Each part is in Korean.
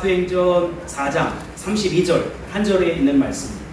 사도행전 4장 32절 한 절에 있는 말씀입니다.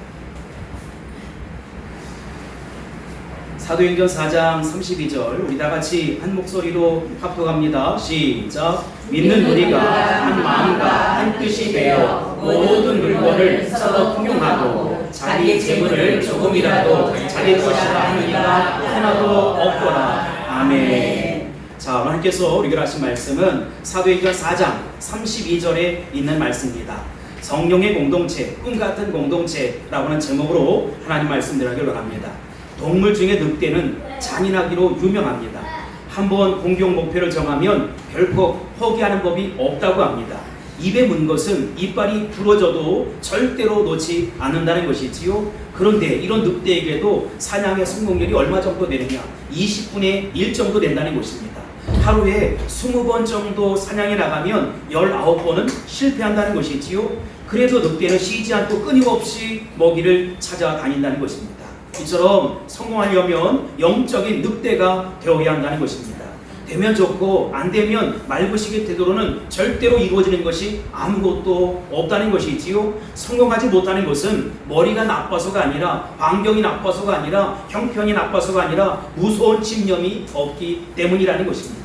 사도행전 4장 32절 우리 다 같이 한 목소리로 합독합니다. 시작. 믿는 우리가 한 마음과 한 뜻이 되어 모든 물건을 서로 통용하고 자기 재물을 조금이라도 자기 것이라 하는 이가 하나도 없더라. 아멘. 자, 하나님께서 우리가 하신 말씀은 사도행전 4장 32절에 있는 말씀입니다. 성령의 공동체, 꿈같은 공동체라고 하는 제목으로 하나님 말씀드리기를 원합니다. 동물 중에 늑대는 잔인하기로 유명합니다. 한번 공격 목표를 정하면 결코 포기하는 법이 없다고 합니다. 입에 문 것은 이빨이 부러져도 절대로 놓지 않는다는 것이지요. 그런데 이런 늑대에게도 사냥의 성공률이 얼마 정도 되느냐? 20분의 1 정도 된다는 것입니다. 하루에 20번 정도 사냥에 나가면 19번은 실패한다는 것이지요. 그래도 늑대는 쉬지 않고 끊임없이 먹이를 찾아다닌다는 것입니다. 이처럼 성공하려면 영적인 늑대가 되어야 한다는 것입니다. 되면 좋고 안 되면 말구식의 태도로는 절대로 이루어지는 것이 아무것도 없다는 것이지요. 성공하지 못하는 것은 머리가 나빠서가 아니라 환경이 나빠서가 아니라 형편이 나빠서가 아니라 무서운 집념이 없기 때문이라는 것입니다.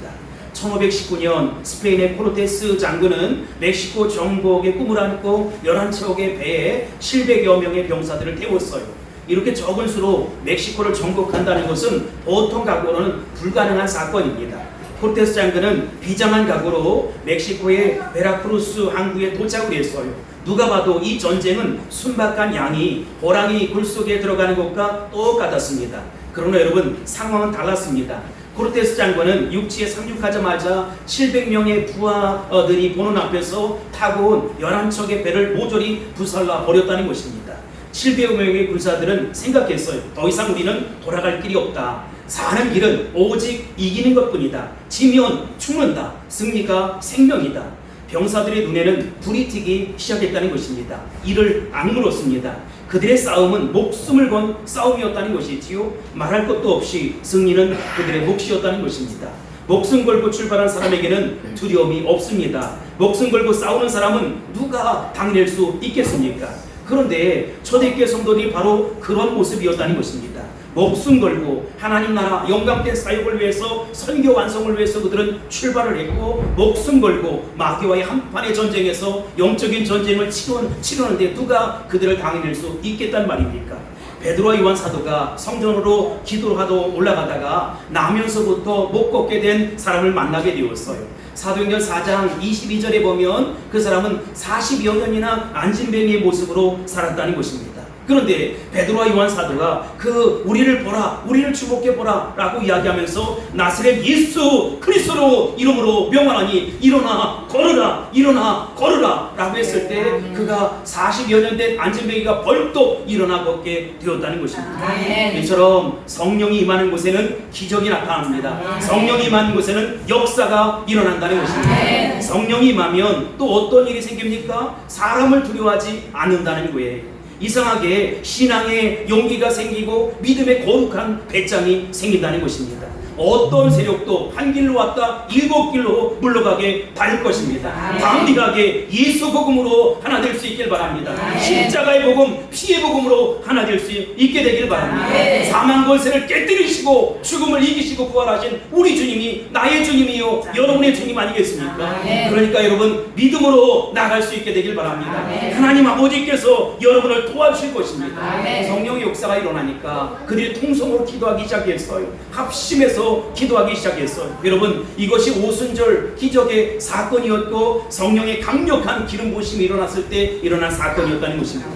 1519년 스페인의 코르테스 장군은 멕시코 정복의 꿈을 안고 11척의 배에 700여 명의 병사들을 태웠어요. 이렇게 적은 수로 멕시코를 정복한다는 것은 보통 각오로는 불가능한 사건입니다. 코르테스 장군은 비장한 각오로 멕시코의 베라크루스 항구에 도착을 했어요. 누가 봐도 이 전쟁은 순박한 양이 호랑이 굴 속에 들어가는 것과 똑같았습니다. 그러나 여러분, 상황은 달랐습니다. 코르테스 장군은 육지에 상륙하자마자 700명의 부하들이 보는 앞에서 타고 온 11척의 배를 모조리 부살라 버렸다는 것입니다. 700명의 군사들은 생각했어요. 더 이상 우리는 돌아갈 길이 없다. 사는 길은 오직 이기는 것뿐이다. 지면 죽는다. 승리가 생명이다. 병사들의 눈에는 불이 튀기 시작했다는 것입니다. 이를 악물었습니다. 그들의 싸움은 목숨을 건 싸움이었다는 것이지요. 말할 것도 없이 승리는 그들의 몫이었다는 것입니다. 목숨 걸고 출발한 사람에게는 두려움이 없습니다. 목숨 걸고 싸우는 사람은 누가 당낼 수 있겠습니까? 그런데 초대교회 성도들이 바로 그런 모습이었다는 것입니다. 목숨 걸고 하나님 나라 영광된 사역을 위해서, 선교 완성을 위해서 그들은 출발을 했고, 목숨 걸고 마귀와의 한판의 전쟁에서 영적인 전쟁을 치르는데 누가 그들을 당해낼 수 있겠단 말입니까? 베드로와 요한 사도가 성전으로 기도하러 올라가다가 나면서부터 못 걷게 된 사람을 만나게 되었어요. 사도행전 4장 22절에 보면 그 사람은 40여 년이나 안진뱅이의 모습으로 살았다는 것입니다. 그런데 베드로와 요한 사도가 우리를 보라, 우리를 주목해 보라 라고 이야기하면서 나사렛 예수 그리스도 이름으로 명하노니 일어나 걸으라, 일어나 걸으라 라고 했을 때 그가 40여 년 된 안진뱅이가 벌떡 일어나 걷게 되었다는 것입니다. 이처럼 성령이 임하는 곳에는 기적이 나타납니다. 성령이 임하는 곳에는 역사가 일어난다는 것입니다. 성령이 임하면 또 어떤 일이 생깁니까? 사람을 두려워하지 않는다는 거예요. 이상하게 신앙의 용기가 생기고 믿음의 거룩한 배짱이 생긴다는 것입니다. 어떤 세력도 한 길로 왔다 7길로 물러가게 될 것입니다. 담대하게 예수 복음으로 하나 될 수 있길 바랍니다. 십자가의 복음, 피의 복음으로 하나 될 수 있게 되길 바랍니다. 사망 권세를 깨뜨리시고 죽음을 이기시고 부활하신 우리 주님이 나의 주님이요 여러분의 주님 아니겠습니까? 그러니까 여러분, 믿음으로 나갈 수 있게 되길 바랍니다. 하나님 아버지께서 여러분을 도와주실 것입니다. 성령의 역사가 일어나니까 그들이 통성으로 기도하기 시작했어요. 합심해서 기도하기 시작했어요. 여러분, 이것이 오순절 기적의 사건이었고 성령의 강력한 기름 부으심이 일어났을 때 일어난 사건이었다는 것입니다.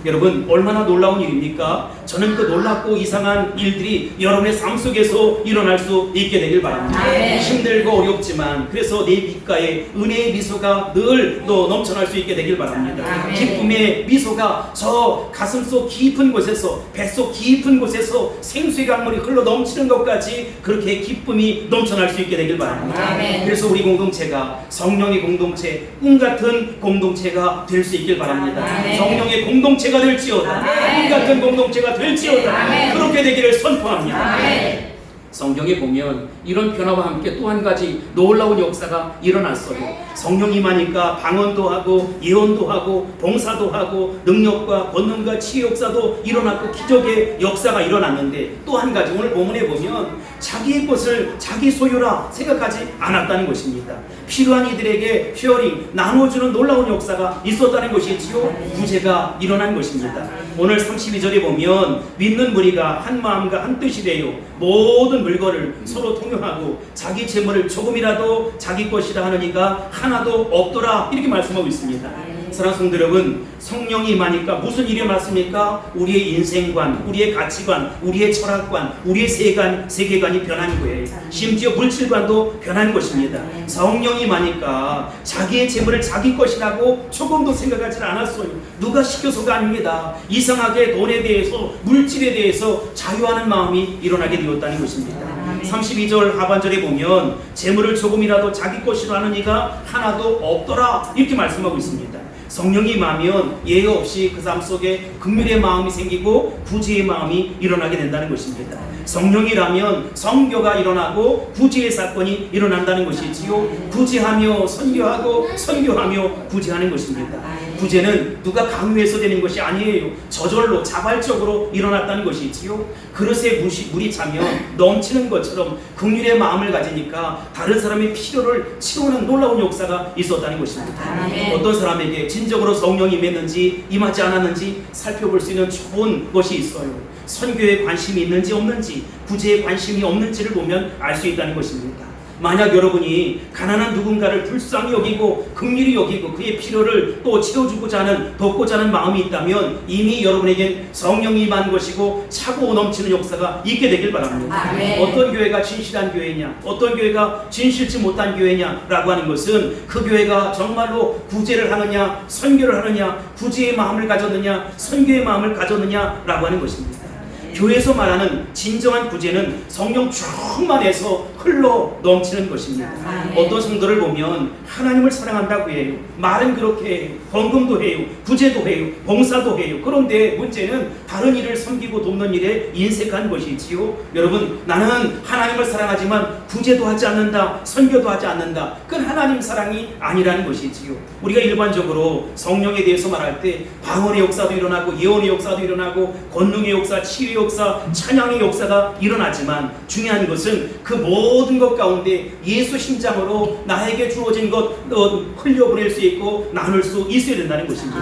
여러분, 얼마나 놀라운 일입니까? 저는 그 놀랍고 이상한 일들이 여러분의 삶 속에서 일어날 수 있게 되길 바랍니다. 힘들고 어렵지만 그래서 내 귓가에 은혜의 미소가 늘 넘쳐날 수 있게 되길 바랍니다. 기쁨의 미소가 저 가슴속 깊은 곳에서, 뱃속 깊은 곳에서 생수의 강물이 흘러 넘치는 것까지 그렇게 기쁨이 넘쳐날 수 있게 되길 바랍니다. 그래서 우리 공동체가 성령의 공동체, 꿈같은 공동체가 될 수 있길 바랍니다. 성령의 공동체가 될지어다, 꿈같은 공동체가 될지어다, 그렇게 되기를 선포합니다. 성경에 보면 이런 변화와 함께 또 한 가지 놀라운 역사가 일어났어요. 성령 임하니까 방언도 하고 예언도 하고 봉사도 하고 능력과 권능과 치유 역사도 일어났고 기적의 역사가 일어났는데 또 한 가지 오늘 본문에 보면 자기의 것을 자기 소유라 생각하지 않았다는 것입니다. 필요한 이들에게 쉐어링 나눠주는 놀라운 역사가 있었다는 것이지요. 구제가 일어난 것입니다. 오늘 32절에 보면 믿는 무리가 한 마음과 한 뜻이 되어 모든 물건을 서로 통용하고 자기 재물을 조금이라도 자기 것이라 하는 이가 하나도 없더라 이렇게 말씀하고 있습니다. 사랑하는 성도 여러분, 성령이 임하니까 무슨 일이 일어났습니까? 우리의 인생관, 우리의 가치관, 우리의 철학관, 우리의 세계관이 변한 거예요. 심지어 물질관도 변한 것입니다. 성령이 임하니까 자기의 재물을 자기 것이라고 조금도 생각하지 않았어요. 누가 시켜서가 아닙니다. 이상하게 돈에 대해서 물질에 대해서 자유하는 마음이 일어나게 되었다는 것입니다. 32절 하반절에 보면 재물을 조금이라도 자기 것이라 하는 이가 하나도 없더라 이렇게 말씀하고 있습니다. 성령이 임하면 예외 없이 그 삶 속에 긍휼의 마음이 생기고 구제의 마음이 일어나게 된다는 것입니다. 성령이라면 성교가 일어나고 구제의 사건이 일어난다는 것이지요. 구제하며 선교하고 선교하며 구제하는 것입니다. 구제는 누가 강요해서 되는 것이 아니에요. 저절로 자발적으로 일어났다는 것이지요. 그릇에 물이 차면 넘치는 것처럼 긍휼의 마음을 가지니까 다른 사람의 필요를 채우는 놀라운 역사가 있었다는 것입니다. 어떤 사람에게 진정으로 성령이 임했는지 임하지 않았는지 살펴볼 수 있는 좋은 것이 있어요. 선교에 관심이 있는지 없는지 구제에 관심이 없는지를 보면 알 수 있다는 것입니다. 만약 여러분이 가난한 누군가를 불쌍히 여기고 긍휼히 여기고 그의 필요를 또 채워주고자 하는 돕고자 하는 마음이 있다면 이미 여러분에겐 성령이 임한 것이고 차고 넘치는 역사가 있게 되길 바랍니다. 어떤 교회가 진실한 교회냐, 어떤 교회가 진실치 못한 교회냐라고 하는 것은 그 교회가 정말로 구제를 하느냐, 선교를 하느냐, 구제의 마음을 가졌느냐, 선교의 마음을 가졌느냐라고 하는 것입니다. 교회에서 말하는 진정한 구제는 성령 충만해서 흘러 넘치는 것입니다. 어떤 성도를 보면 하나님을 사랑한다고 해요. 말은 그렇게 해요. 헌금도 해요. 구제도 해요. 봉사도 해요. 그런데 문제는 다른 일을 섬기고 돕는 일에 인색한 것이지요. 여러분, 나는 하나님을 사랑하지만 구제도 하지 않는다. 선교도 하지 않는다. 그건 하나님 사랑이 아니라는 것이지요. 우리가 일반적으로 성령에 대해서 말할 때 방언의 역사도 일어나고 예언의 역사도 일어나고 권능의 역사, 치유의 역사, 찬양의 역사가 일어나지만 중요한 것은 그 모든 것 가운데 예수 심장으로 나에게 주어진 것 흘려보낼 수 있고 나눌 수 있어야 된다는 것입니다.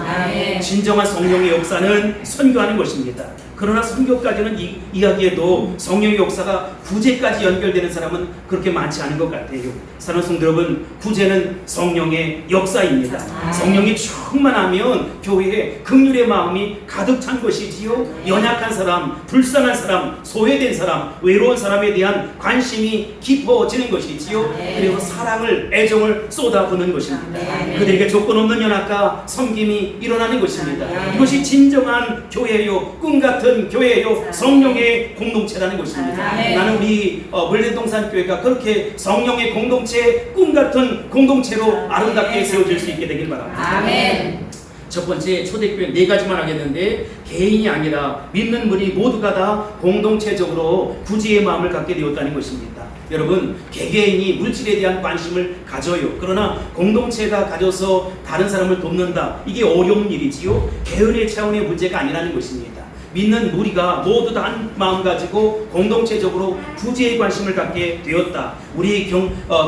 진정한 성령의 역사는 선교하는 것입니다. 그러나 선교까지는 이야기해도 성령의 역사가 구제까지 연결되는 사람은 그렇게 많지 않은 것 같아요. 사랑하는 성도 여러분, 구제는 성령의 역사입니다. 성령이 충만하면 교회에 긍휼의 마음이 가득 찬 것이지요. 연약한 사람, 불쌍한 사람, 소외된 사람, 외로운 사람에 대한 관심이 깊어지는 것이지요. 그리고 사랑을, 애정을 쏟아부는 것입니다. 그들에게 조건 없는 연합과 섬김이 일어나는 것입니다. 이것이 진정한 교회요, 꿈같은 교회요, 성령의 공동체라는 것입니다. 나는 우리 물레동산 교회가 그렇게 성령의 공동체, 꿈같은 공동체로 아름답게 세워질 수 있게 되길 바랍니다. 아멘. 첫 번째, 초대교회 4가지만 하겠는데 개인이 아니라 믿는 분이 모두가 다 공동체적으로 구제의 마음을 갖게 되었다는 것입니다. 여러분, 개개인이 물질에 대한 관심을 가져요. 그러나 공동체가 가져서 다른 사람을 돕는다, 이게 어려운 일이지요. 개인의 차원의 문제가 아니라는 것입니다. 믿는 무리가 모두 다 한 마음 가지고 공동체적으로 구제에 관심을 갖게 되었다. 우리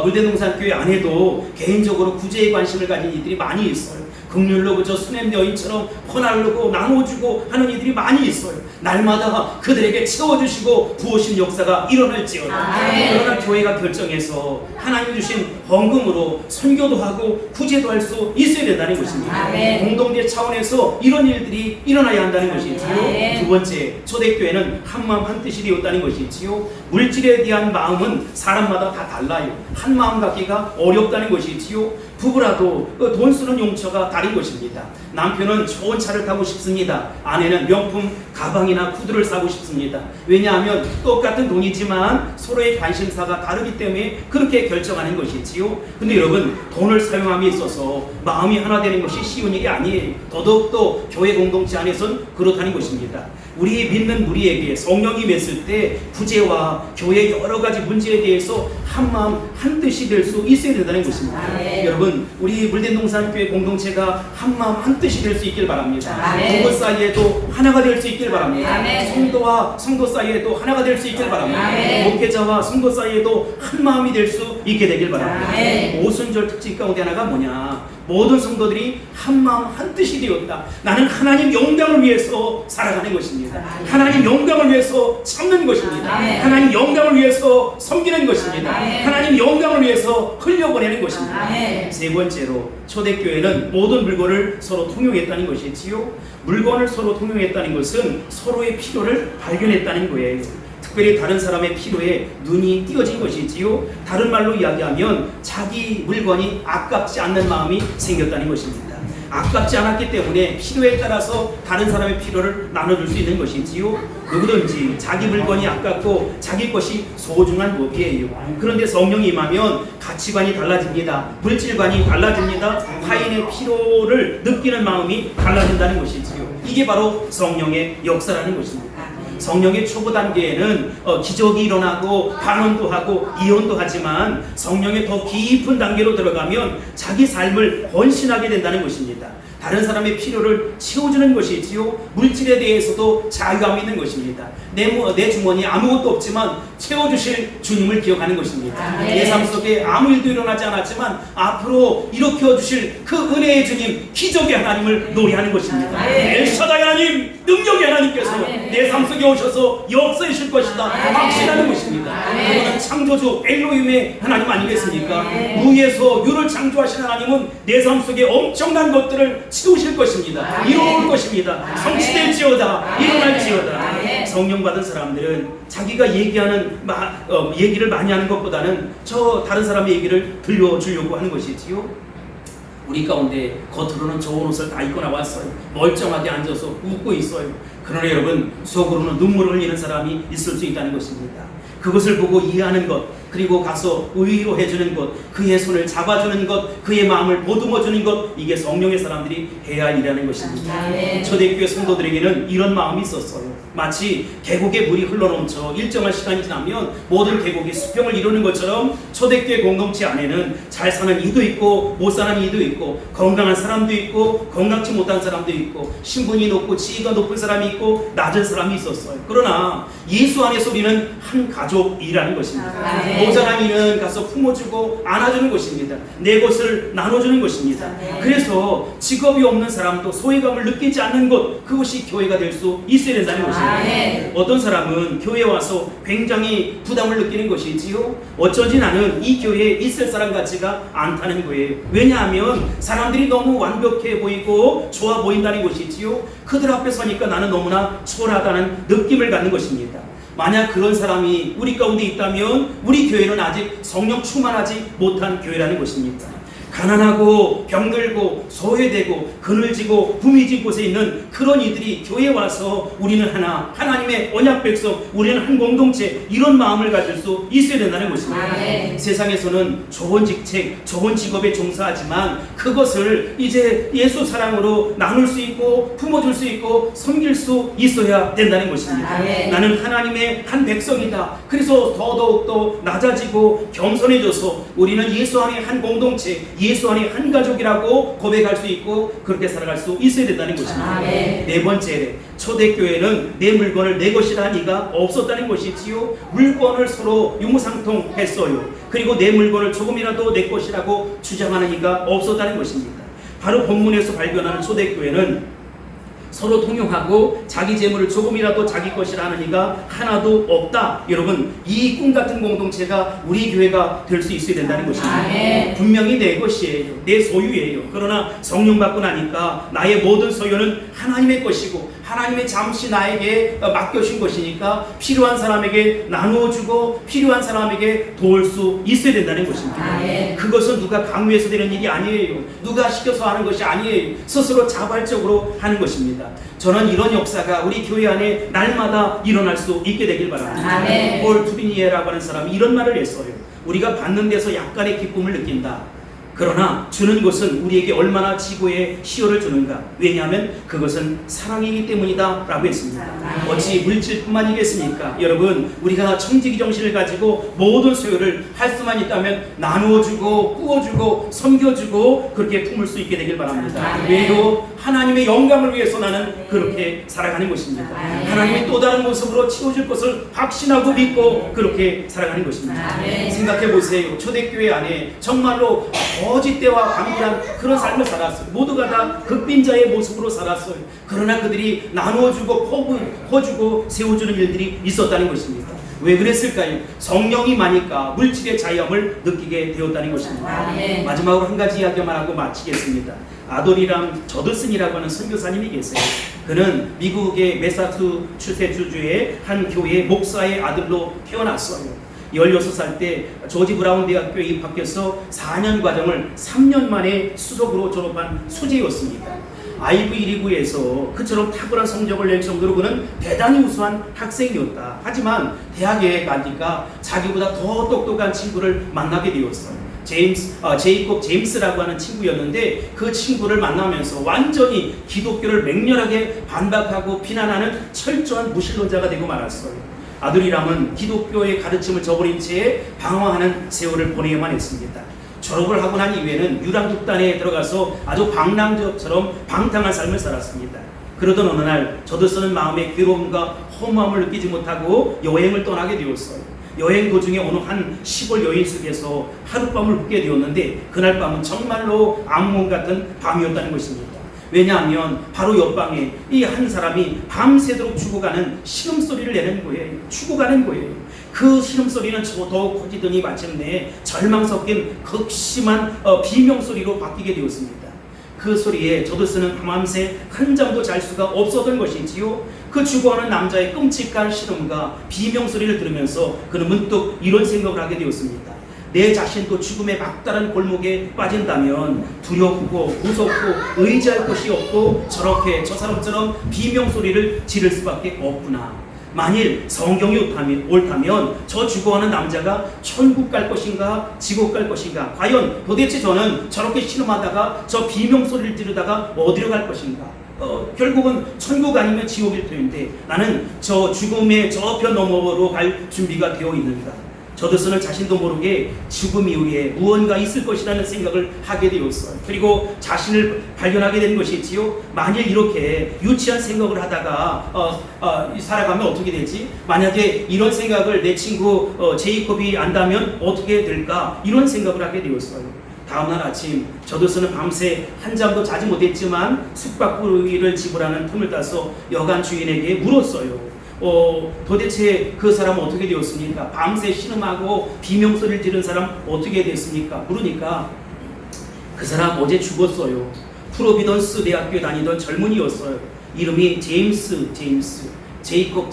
물대동산 교회 안에도 개인적으로 구제에 관심을 가진 이들이 많이 있어요. 긍휼로 그저 수냄 여인처럼 퍼나르고 나눠주고 하는 이들이 많이 있어요. 날마다 그들에게 채워주시고 부으신 역사가 일어날지어다. 그러나 교회가 결정해서 하나님 주신 헌금으로 선교도 하고 구제도 할 수 있어야 된다는 것입니다. 공동체 차원에서 이런 일들이 일어나야 한다는 것이지요. 두 번째, 초대교회는 한 마음 한 뜻이 되었다는 것이지요. 물질에 대한 마음은 사람마다 다 달라요. 한 마음 갖기가 어렵다는 것이지요. 부부라도 돈 쓰는 용처가 다른 것입니다. 남편은 좋은 차를 타고 싶습니다. 아내는 명품 가방이나 구두를 사고 싶습니다. 왜냐하면 똑같은 돈이지만 서로의 관심사가 다르기 때문에 그렇게 결정하는 것이지요. 근데 여러분, 돈을 사용함에 있어서 마음이 하나 되는 것이 쉬운 일이 아니에요. 더더욱더 교회 공동체 안에서는 그렇다는 것입니다. 우리 믿는 우리에게 성령이 맺을 때 부재와 교회 여러 가지 문제에 대해서 한 마음 한 뜻이 될 수 있어야 된다는 것입니다. 여러분, 우리 물된동산교회 공동체가 한 마음 한 뜻이 될 수 있길 바랍니다. 부부 사이에도 하나가 될 수 있길 바랍니다. 성도와 성도 사이에도 하나가 될 수 있길 바랍니다. 목회자와 성도 사이에도 한 마음이 될 수 있게 되길 바랍니다. 오순절 특집 가운데 하나가 뭐냐? 모든 성도들이 한 마음 한 뜻이 되었다. 나는 하나님 영광을 위해서 살아가는 것입니다. 하나님 영광을 위해서 참는 것입니다. 하나님 영광을 위해서 섬기는 것입니다. 하나님 영광을 위해서 흘려보내는 것입니다. 세 번째로, 초대교회는 모든 물건을 서로 통용했다는 것이지요. 물건을 서로 통용했다는 것은 서로의 필요를 발견했다는 거예요. 특별히 다른 사람의 필요에 눈이 띄어진 것이지요. 다른 말로 이야기하면 자기 물건이 아깝지 않는 마음이 생겼다는 것입니다. 아깝지 않았기 때문에 필요에 따라서 다른 사람의 필요를 나눠줄 수 있는 것이지요. 누구든지 자기 물건이 아깝고 자기 것이 소중한 법이에요. 그런데 성령이 임하면 가치관이 달라집니다. 물질관이 달라집니다. 타인의 필요를 느끼는 마음이 달라진다는 것이지요. 이게 바로 성령의 역사라는 것입니다. 성령의 초보 단계에는 기적이 일어나고 반언도 하고 이혼도 하지만 성령의 더 깊은 단계로 들어가면 자기 삶을 헌신하게 된다는 것입니다. 다른 사람의 필요를 채워주는 것이지요. 물질에 대해서도 자유함이 있는 것입니다. 내 주머니에 아무것도 없지만 채워주실 주님을 기억하는 것입니다. 내 삶 속에 아무 일도 일어나지 않았지만 앞으로 일으켜 주실 그 은혜의 주님, 기적의 하나님을 노래하는 것입니다. 엘샤다이 하나님, 능력의 하나님께서 내 삶 속에 오셔서 역사하실 것이다 확신하는 것입니다. 그분은 창조주 엘로힘의 하나님 아니겠습니까? 무에서 유를 창조하신 하나님은 내 삶 속에 엄청난 것들을 치우실 것입니다. 이루어올 것입니다. 성취될지어다, 일어날지어다. 성령 받은 사람들은 자기가 얘기를 많이 하는 것보다는 저 다른 사람의 얘기를 들려주려고 하는 것이지요. 우리 가운데 겉으로는 좋은 옷을 다 입고 나왔어요. 멀쩡하게 앉아서 웃고 있어요. 그러나 여러분, 속으로는 눈물을 흘리는 사람이 있을 수 있다는 것입니다. 그것을 보고 이해하는 것, 그리고 가서 위로해주는 것, 그의 손을 잡아주는 것, 그의 마음을 보듬어주는 것, 이게 성령의 사람들이 해야 할 일이라는 것입니다. 초대교회 성도들에게는 이런 마음이 있었어요. 마치 계곡에 물이 흘러넘쳐 일정한 시간이 지나면 모든 계곡이 수평을 이루는 것처럼 초대교회 공동체 안에는 잘 사는 이도 있고 못 사는 이도 있고 건강한 사람도 있고 건강치 못한 사람도 있고 신분이 높고 지위가 높은 사람이 있고 낮은 사람이 있었어요. 그러나 예수 안에서 우리는 한 가족이라는 것입니다. 모자란 이는 가서 품어주고 안아주는 것입니다. 내 것을 나눠주는 것입니다. 그래서 직업이 없는 사람도 소외감을 느끼지 않는 것, 그것이 교회가 될 수 있어야 된다는 것입니다. 어떤 사람은 교회에 와서 굉장히 부담을 느끼는 것이지요. 어쩌지 나는 이 교회에 있을 사람 같지가 않다는 거예요. 왜냐하면 사람들이 너무 완벽해 보이고 좋아 보인다는 것이지요. 그들 앞에 서니까 나는 너무나 초라하다는 느낌을 갖는 것입니다. 만약 그런 사람이 우리 가운데 있다면 우리 교회는 아직 성령 충만하지 못한 교회라는 것입니다. 가난하고 병들고 소외되고 그늘지고 부미진 곳에 있는 그런 이들이 교회에 와서 우리는 하나, 하나님의 언약 백성, 우리는 한 공동체, 이런 마음을 가질 수 있어야 된다는 것입니다. 세상에서는 좋은 직책, 좋은 직업에 종사하지만 그것을 이제 예수 사랑으로 나눌 수 있고 품어줄 수 있고 섬길 수 있어야 된다는 것입니다. 나는 하나님의 한 백성이다. 그래서 더더욱 낮아지고 겸손해져서 우리는 예수 안에 한 공동체, 예수 안에 한 가족이라고 고백할 수 있고 그렇게 살아갈 수 있어야 된다는 것입니다. 네 번째, 초대교회는 내 물건을 내 것이라 한 이가 없었다는 것이지요. 물건을 서로 유무상통했어요. 그리고 내 물건을 조금이라도 내 것이라고 주장하는 이가 없었다는 것입니다. 바로 본문에서 발견하는 초대교회는 서로 통용하고 자기 재물을 조금이라도 자기 것이라 하는 이가 하나도 없다. 여러분, 이 꿈 같은 공동체가 우리 교회가 될 수 있어야 된다는 것입니다. 분명히 내 것이에요. 내 소유예요. 그러나 성령 받고 나니까 나의 모든 소유는 하나님의 것이고 하나님의 잠시 나에게 맡겨주신 것이니까 필요한 사람에게 나누어주고 필요한 사람에게 도울 수 있어야 된다는 것입니다. 그것은 누가 강요해서 되는 일이 아니에요. 누가 시켜서 하는 것이 아니에요. 스스로 자발적으로 하는 것입니다. 저는 이런 역사가 우리 교회 안에 날마다 일어날 수 있게 되길 바랍니다. 폴 투비니에라고 하는 사람이 이런 말을 했어요. 우리가 받는 데서 약간의 기쁨을 느낀다. 그러나 주는 것은 우리에게 얼마나 지고의 희열을 주는가. 왜냐하면 그것은 사랑이기 때문이다 라고 했습니다. 어찌 물질뿐만이겠습니까? 여러분, 우리가 청지기 정신을 가지고 모든 소유를 할 수만 있다면 나누어주고 꾸어주고 섬겨주고 그렇게 품을 수 있게 되길 바랍니다. 왜요? 하나님의 영광을 위해서 나는 그렇게 살아가는 것입니다. 하나님이 또 다른 모습으로 채워줄 것을 확신하고 믿고 그렇게 살아가는 것입니다. 생각해 보세요. 초대교회 안에 정말로 거짓대와 관계한 그런 삶을 살았어요. 모두가 다 극빈자의 모습으로 살았어요. 그러나 그들이 나눠주고 퍼주고 세워주는 일들이 있었다는 것입니다. 왜 그랬을까요? 성령이 많으니까 물질의 자유함을 느끼게 되었다는 것입니다. 마지막으로 한 가지 이야기만 하고 마치겠습니다. 아도리람 저드슨이라고 하는 선교사님이 계세요. 그는 미국의 매사추세츠주의 한 교회 목사의 아들로 태어났어요. 16살 때 조지 브라운 대학교에 입학해서 4년 과정을 3년 만에 수석으로 졸업한 수재였습니다. 아이비 리그에서 그처럼 탁월한 성적을 낼 정도로 그는 대단히 우수한 학생이었다. 하지만 대학에 가니까 자기보다 더 똑똑한 친구를 만나게 되었어요. 제이콥 제임스라고 하는 친구였는데 그 친구를 만나면서 완전히 기독교를 맹렬하게 반박하고 비난하는 철저한 무신론자가 되고 말았어요. 아두리람은 기독교의 가르침을 저버린 채 방황하는 세월을 보내야만 했습니다. 졸업을 하고 난 이후에는 유랑극단에 들어가서 아주 방랑자처럼 방탕한 삶을 살았습니다. 그러던 어느 날 저드슨은 마음의 괴로움과 허무함을 느끼지 못하고 여행을 떠나게 되었어요. 여행 도중에 어느 한 시골 여인숙에서 하룻밤을 묵게 되었는데 그날 밤은 정말로 악몽 같은 밤이었다는 것입니다. 왜냐하면 바로 옆방에 이 한 사람이 밤새도록 죽어가는 신음소리를 내는 거예요. 죽어가는 거예요. 그 신음소리는 더욱 커지더니 마침내 절망 섞인 극심한 비명소리로 바뀌게 되었습니다. 그 소리에 저드슨은 밤새 한 잠도 잘 수가 없었던 것이지요. 그 죽어가는 남자의 끔찍한 신음과 비명소리를 들으면서 그는 문득 이런 생각을 하게 되었습니다. 내 자신도 죽음의 막다른 골목에 빠진다면 두렵고 무섭고 의지할 곳이 없고 저렇게 저 사람처럼 비명소리를 지를 수밖에 없구나. 만일 성경이 옳다면 저 죽어가는 남자가 천국 갈 것인가 지옥 갈 것인가, 과연 도대체 저는 저렇게 신음하다가 저 비명소리를 지르다가 어디로 갈 것인가, 결국은 천국 아니면 지옥일 터인데 나는 저 죽음의 저편 너머로 갈 준비가 되어 있는가. 저드슨은 자신도 모르게 죽음 이후에 무언가 있을 것이라는 생각을 하게 되었어요. 그리고 자신을 발견하게 된 것이지요. 만일 이렇게 유치한 생각을 하다가 살아가면 어떻게 되지? 만약에 이런 생각을 내 친구 제이콥이 안다면 어떻게 될까? 이런 생각을 하게 되었어요. 다음날 아침 저드슨은 밤새 한 잠도 자지 못했지만 숙박비를 지불하는 틈을 따서 여관 주인에게 물었어요. 도대체 그 사람은 어떻게 되었습니까? 밤새 신음하고 비명소리를 지른 사람 어떻게 됐습니까? 물으니까 그 사람 어제 죽었어요. 프로비던스 대학교에 다니던 젊은이였어요. 이름이 제이콥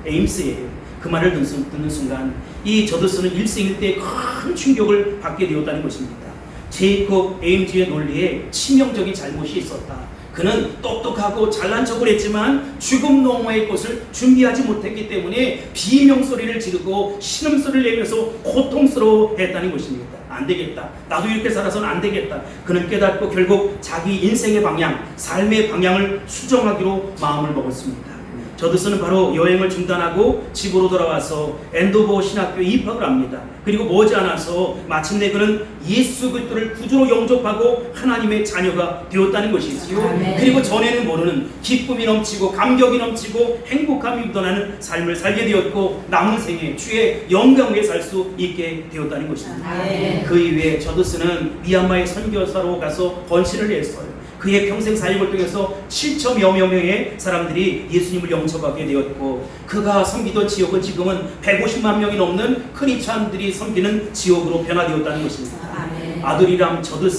에임스예요. 그 말을 듣는 순간 이 저드슨은 일생일대 큰 충격을 받게 되었다는 것입니다. 제이콥 에임스의 논리에 치명적인 잘못이 있었다. 그는 똑똑하고 잘난 척을 했지만 죽음 너머의 것을 준비하지 못했기 때문에 비명소리를 지르고 신음소리를 내면서 고통스러워했다는 것입니다. 안 되겠다. 나도 이렇게 살아서는 안 되겠다. 그는 깨닫고 결국 자기 인생의 방향, 삶의 방향을 수정하기로 마음을 먹었습니다. 저드슨은 바로 여행을 중단하고 집으로 돌아와서 앤도버 신학교에 입학을 합니다. 그리고 머지않아서 마침내 그는 예수 그리스도를 구주로 영접하고 하나님의 자녀가 되었다는 것이지요. 아멘. 그리고 전에는 모르는 기쁨이 넘치고 감격이 넘치고 행복함이 묻어나는 삶을 살게 되었고 남은 생에 주의 영광 위에 살 수 있게 되었다는 것입니다. 아멘. 그 이후에 저드슨은 미얀마의 선교사로 가서 번신을 했어요. 그의 평생 사역을 통해서 7천여 명의 사람들이 예수님을 영접하게 되었고 그가 섬기던 지역은 지금은 150만 명이 넘는 크리스찬들이 섬기는 지역으로 변화되었다는 것입니다. 아멘. 아들이랑 젖을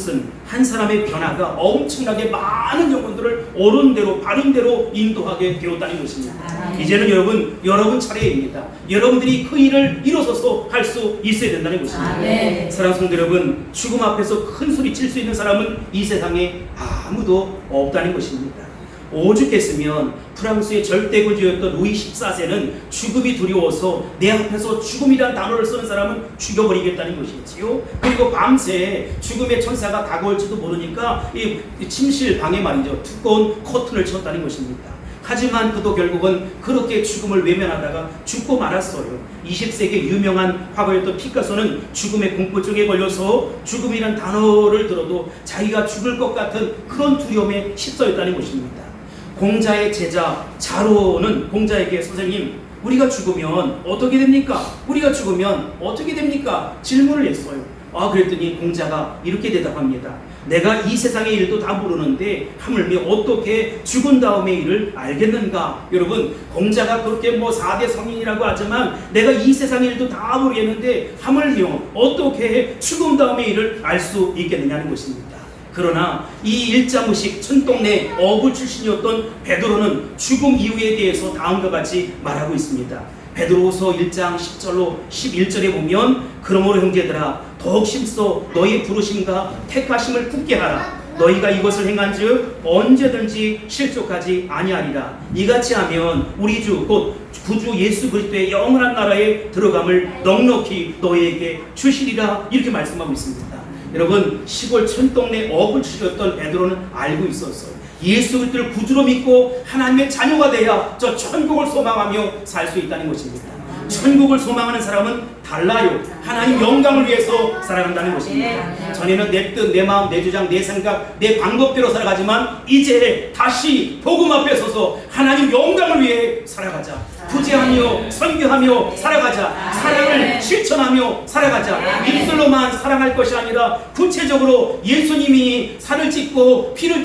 한 사람의 변화가 엄청나게 많은 영혼들을 옳은 대로 바른 대로 인도하게 되었다는 것입니다. 이제는 여러분 차례입니다. 여러분들이 그 일을 일어서서 할 수 있어야 된다는 것입니다. 사랑하는 성도 여러분, 죽음 앞에서 큰 소리 칠 수 있는 사람은 이 세상에 아무도 없다는 것입니다. 오죽했으면 프랑스의 절대군주였던 루이 14세는 죽음이 두려워서 내 앞에서 죽음이란 단어를 쓰는 사람은 죽여버리겠다는 것이지요. 그리고 밤새 죽음의 천사가 다가올지도 모르니까 이 침실 방에 말이죠, 두꺼운 커튼을 쳤다는 것입니다. 하지만 그도 결국은 그렇게 죽음을 외면하다가 죽고 말았어요. 20세기 유명한 화가였던 피카소는 죽음의 공포증에 걸려서 죽음이란 단어를 들어도 자기가 죽을 것 같은 그런 두려움에 휩싸였다는 것입니다. 공자의 제자 자로는 공자에게, 선생님, 우리가 죽으면 어떻게 됩니까? 우리가 죽으면 어떻게 됩니까? 질문을 했어요. 그랬더니 공자가 이렇게 대답합니다. 내가 이 세상의 일도 다 모르는데 하물며 어떻게 죽은 다음의 일을 알겠는가? 여러분, 공자가 그렇게 4대 성인이라고 하지만 내가 이 세상의 일도 다 모르겠는데 하물며 어떻게 죽은 다음의 일을 알 수 있겠느냐는 것입니다. 그러나 이 일자무식 촌동네 어부 출신이었던 베드로는 죽음 이유에 대해서 다음과 같이 말하고 있습니다. 베드로후서 1장 10절로 11절에 보면, 그러므로 형제들아 더욱 심써 너희 부르심과 택하심을 굳게 하라. 너희가 이것을 행한즉 언제든지 실족하지 아니하리라. 이같이 하면 우리 주 곧 구주 예수 그리스도의 영원한 나라에 들어감을 넉넉히 너희에게 주시리라. 이렇게 말씀하고 있습니다. 여러분, 시골 촌동네 어부를 치셨던 베드로는 알고 있었어요. 예수 그리스도를 구주로 믿고 하나님의 자녀가 돼야 저 천국을 소망하며 살 수 있다는 것입니다. 천국을 소망하는 사람은 달라요. 하나님 영광을 위해서 살아간다는 것입니다. 전에는 내 뜻, 내 마음, 내 주장, 내 생각, 내 방법대로 살아가지만 이제 다시 복음 앞에 서서 하나님 영광을 위해 살아가자. 구제하며 선교하며 살아가자. 사랑을 실천하며 살아가자. 입술로만 사랑할 것이 아니라 구체적으로 예수님이 살을 찢고 피를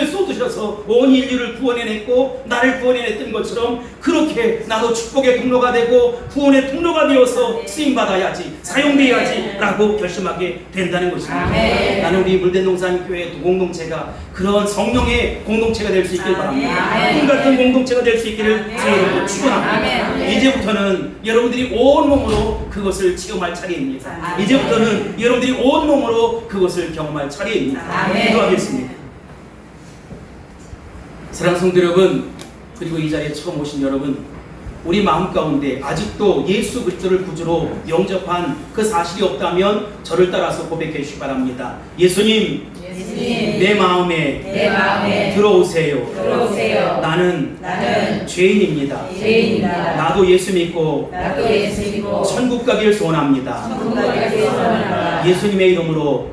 쏟으셔서 온 인류를 구원해냈고 나를 구원해냈던 것처럼 그렇게 나도 축복의 통로가 되고 구원의 통로가 되어서 쓰임받아야지, 사용되어야지 라고 결심하게 된다는 것입니다. 나는 우리 물대농산 교회 공동체가 그런 성령의 공동체가 될 수 있길 바랍니다. 꿈 같은 공동체가 될 수 있기를 주님으로 축원합니다. 이제부터는 여러분들이 온몸으로 그것을 체험할 차례입니다. 이제부터는 여러분들이 온몸으로 그것을 경험할 차례입니다. 기도하겠습니다. 사랑하는 성도 여러분, 그리고 이 자리에 처음 오신 여러분, 우리 마음 가운데 아직도 예수 그리스도를 구주로 영접한 그 사실이 없다면 저를 따라서 고백해 주시기 바랍니다. 예수님, 내 마음에 들어오세요. 나는 죄인입니다. 나도 예수 믿고 천국 가기를 소원합니다. 예수님의 이름으로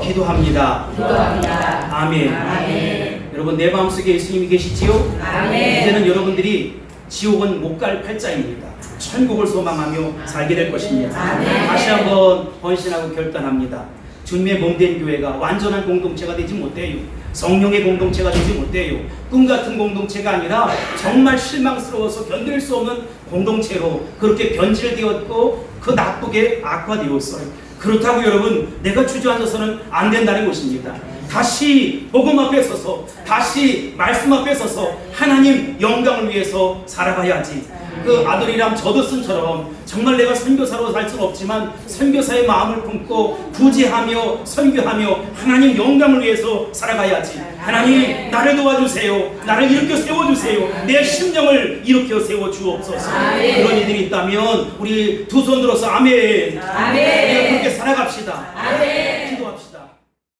기도합니다. 아멘. 여러분, 내 마음속에 예수님이 계시지요? 이제는 여러분들이 지옥은 못 갈 팔자입니다. 천국을 소망하며 살게 될 것입니다. 다시 한번 헌신하고 결단합니다. 주님의 몸된 교회가 완전한 공동체가 되지 못해요. 성령의 공동체가 되지 못해요. 꿈같은 공동체가 아니라 정말 실망스러워서 견딜 수 없는 공동체로 그렇게 변질되었고 그 나쁘게 악화되었어요. 그렇다고 여러분, 내가 주저앉아서는 안 된다는 것입니다. 다시 복음 앞에 서서, 다시 말씀 앞에 서서 하나님 영광을 위해서 살아가야지. 그 아들이랑 저드슨처럼 정말 내가 선교사로 살 수는 없지만 선교사의 마음을 품고 구제하며 선교하며 하나님 영광을 위해서 살아가야지. 하나님, 나를 도와주세요. 나를 일으켜 세워주세요. 내 심령을 일으켜 세워주옵소서. 그런 이들이 있다면 우리 두 손 들어서 아멘. 우리가 그렇게 살아갑시다.